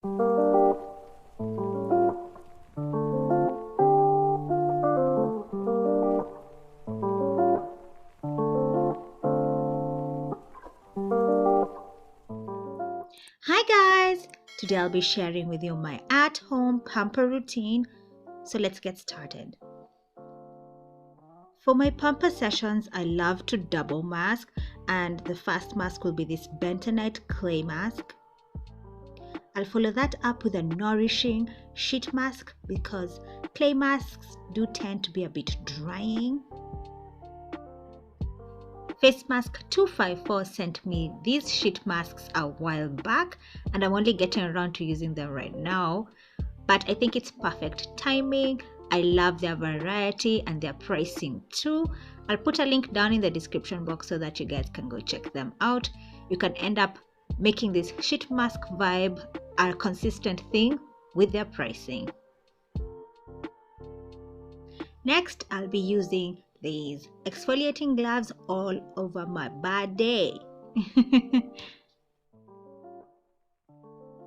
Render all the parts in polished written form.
Hi guys! Today I'll be sharing with you my at-home pamper routine. So let's get started. For my pamper sessions, I love to double mask, and the first mask will be this bentonite clay mask. I'll follow that up with a nourishing sheet mask because clay masks do tend to be a bit drying. Face Mask 254 sent me these sheet masks a while back, and I'm only getting around to using them right now, but I think it's perfect timing. I love their variety and their pricing too. I'll put a link down in the description box so that you guys can go check them out. You can end up making this sheet mask vibe a consistent thing with their pricing. Next, I'll be using these exfoliating gloves all over my body.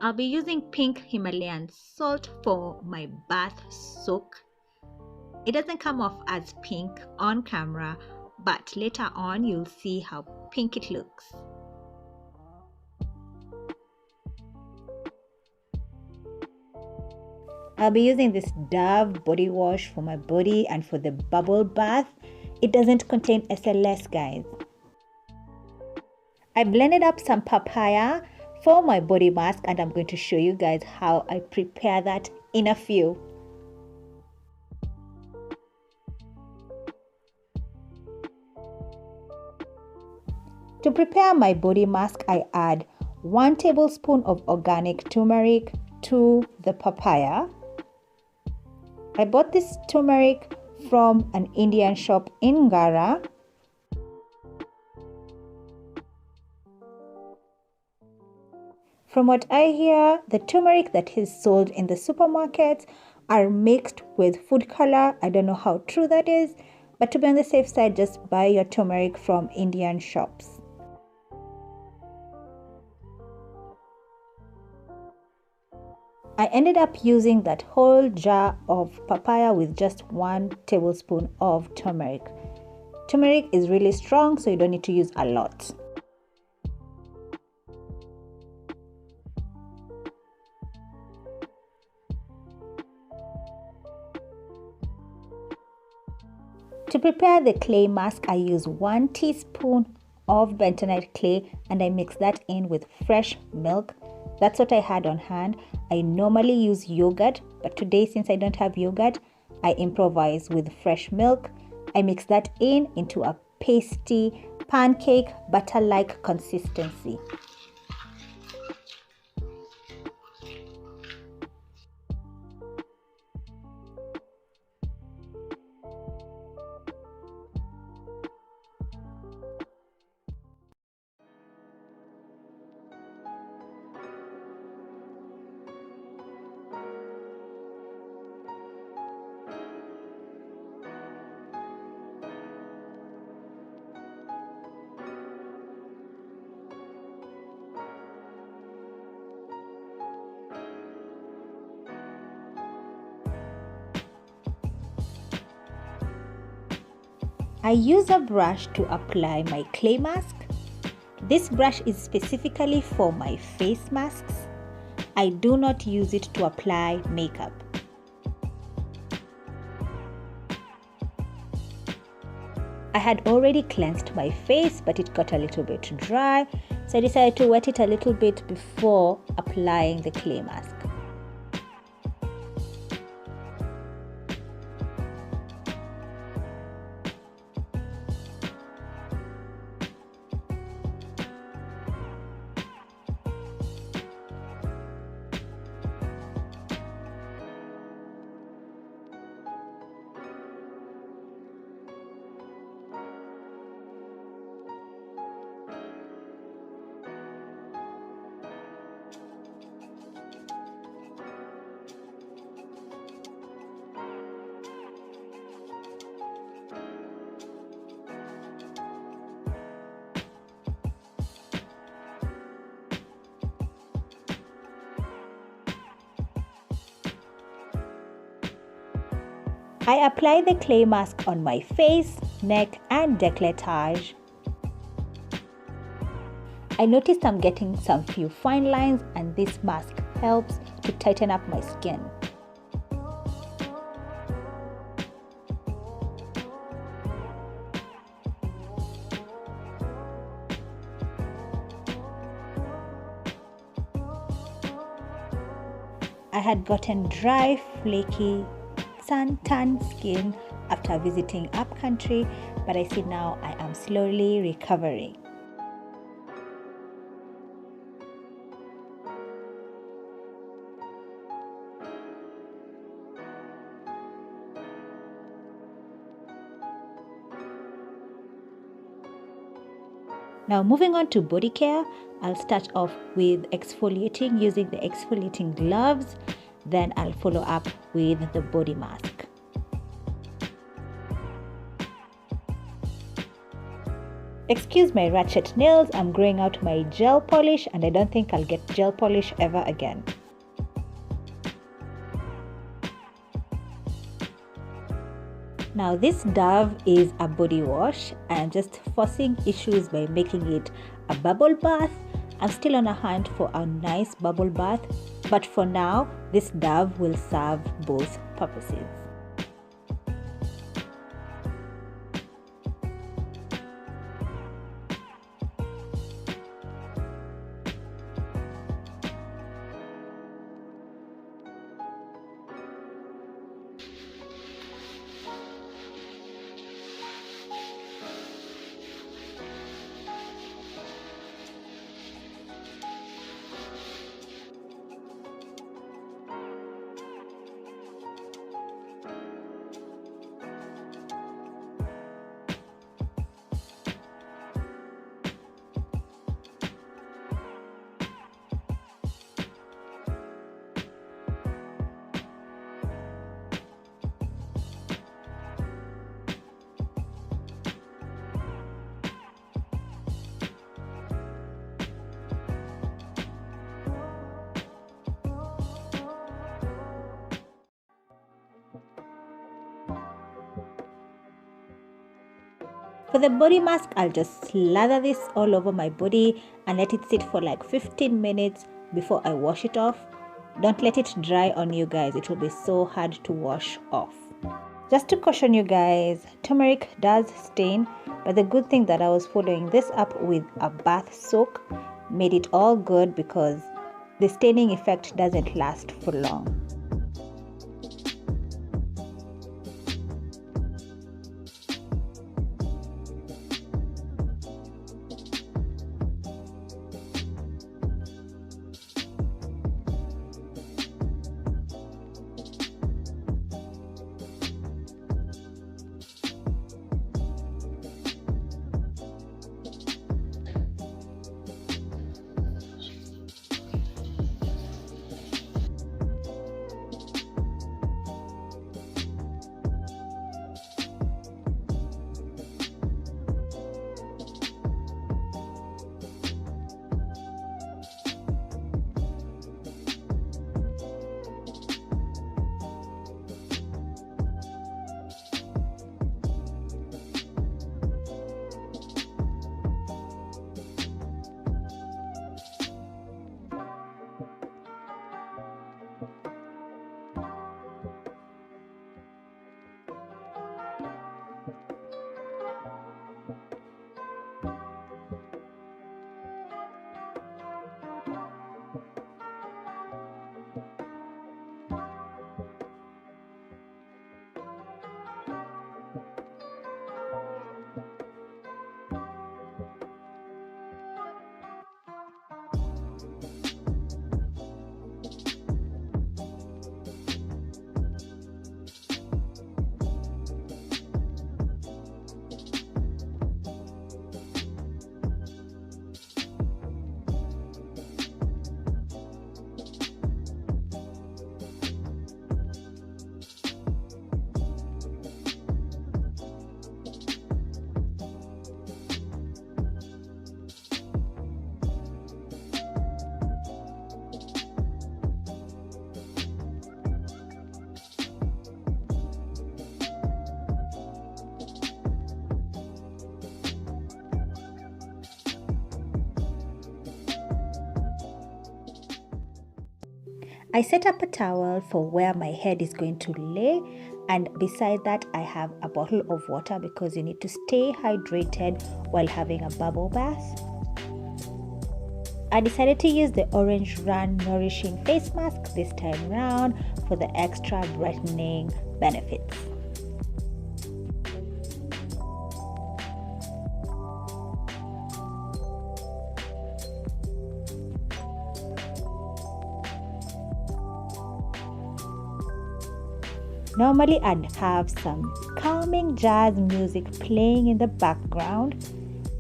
I'll be using pink Himalayan salt for my bath soak. It doesn't come off as pink on camera, but later on you'll see how pink it looks. I'll be using this Dove body wash for my body and for the bubble bath. It doesn't contain SLS, guys. I blended up some papaya for my body mask, and I'm going to show you guys how I prepare that in a few. To prepare my body mask, I add 1 tablespoon of organic turmeric to the papaya. I bought this turmeric from an Indian shop in Gara. From what I hear, the turmeric that is sold in the supermarkets are mixed with food color. I don't know how true that is, but to be on the safe side, just buy your turmeric from Indian shops. I ended up using that whole jar of papaya with just 1 tablespoon of turmeric. Turmeric is really strong, so you don't need to use a lot. To prepare the clay mask, I use 1 teaspoon of bentonite clay and I mix that in with fresh milk. That's what I had on hand. I normally use yogurt, but today, since I don't have yogurt, I improvise with fresh milk. I mix that into a pasty, pancake, butter-like consistency. I use a brush to apply my clay mask. This brush is specifically for my face masks. I do not use it to apply makeup. I had already cleansed my face, but it got a little bit dry, so I decided to wet it a little bit before applying the clay mask. I apply the clay mask on my face, neck and décolletage. I noticed I'm getting some few fine lines and this mask helps to tighten up my skin. I had gotten dry, flaky, sun-tan skin after visiting upcountry, but I see now I am slowly recovering. Now moving on to body care, I'll start off with exfoliating using the exfoliating gloves, then I'll follow up with the body mask. Excuse my ratchet nails, I'm growing out my gel polish and I don't think I'll get gel polish ever again. Now this Dove is a body wash. I'm just forcing issues by making it a bubble bath. I'm still on a hunt for a nice bubble bath, but for now this Dove will serve both purposes. For the body mask, I'll just slather this all over my body and let it sit for like 15 minutes before I wash it off. Don't let it dry on you guys, it will be so hard to wash off. Just to caution you guys, turmeric does stain, but the good thing that I was following this up with a bath soak made it all good because the staining effect doesn't last for long. I set up a towel for where my head is going to lay, and beside that I have a bottle of water because you need to stay hydrated while having a bubble bath. I decided to use the Orange Run Nourishing Face Mask this time round for the extra brightening benefits. Normally I'd have some calming jazz music playing in the background,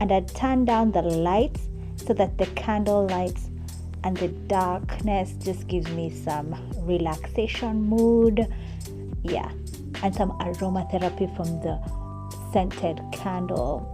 and I'd turn down the lights so that the candle lights and the darkness just gives me some relaxation mood. Yeah, and some aromatherapy from the scented candle.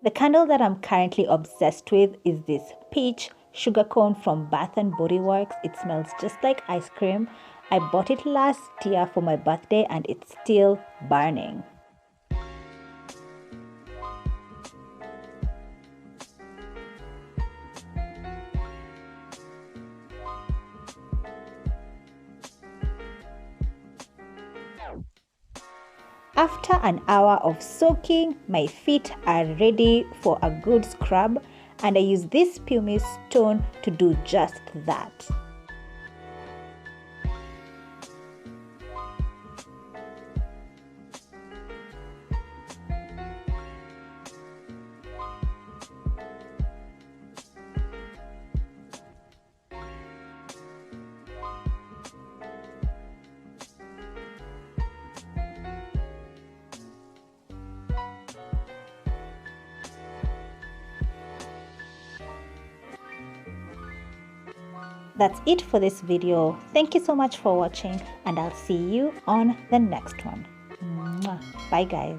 The candle that I'm currently obsessed with is this peach sugar cone from Bath and Body Works. It smells just like ice cream. I bought it last year for my birthday and it's still burning. After an hour of soaking, my feet are ready for a good scrub, and I use this pumice stone to do just that. That's it for this video. Thank you so much for watching, and I'll see you on the next one. Bye guys.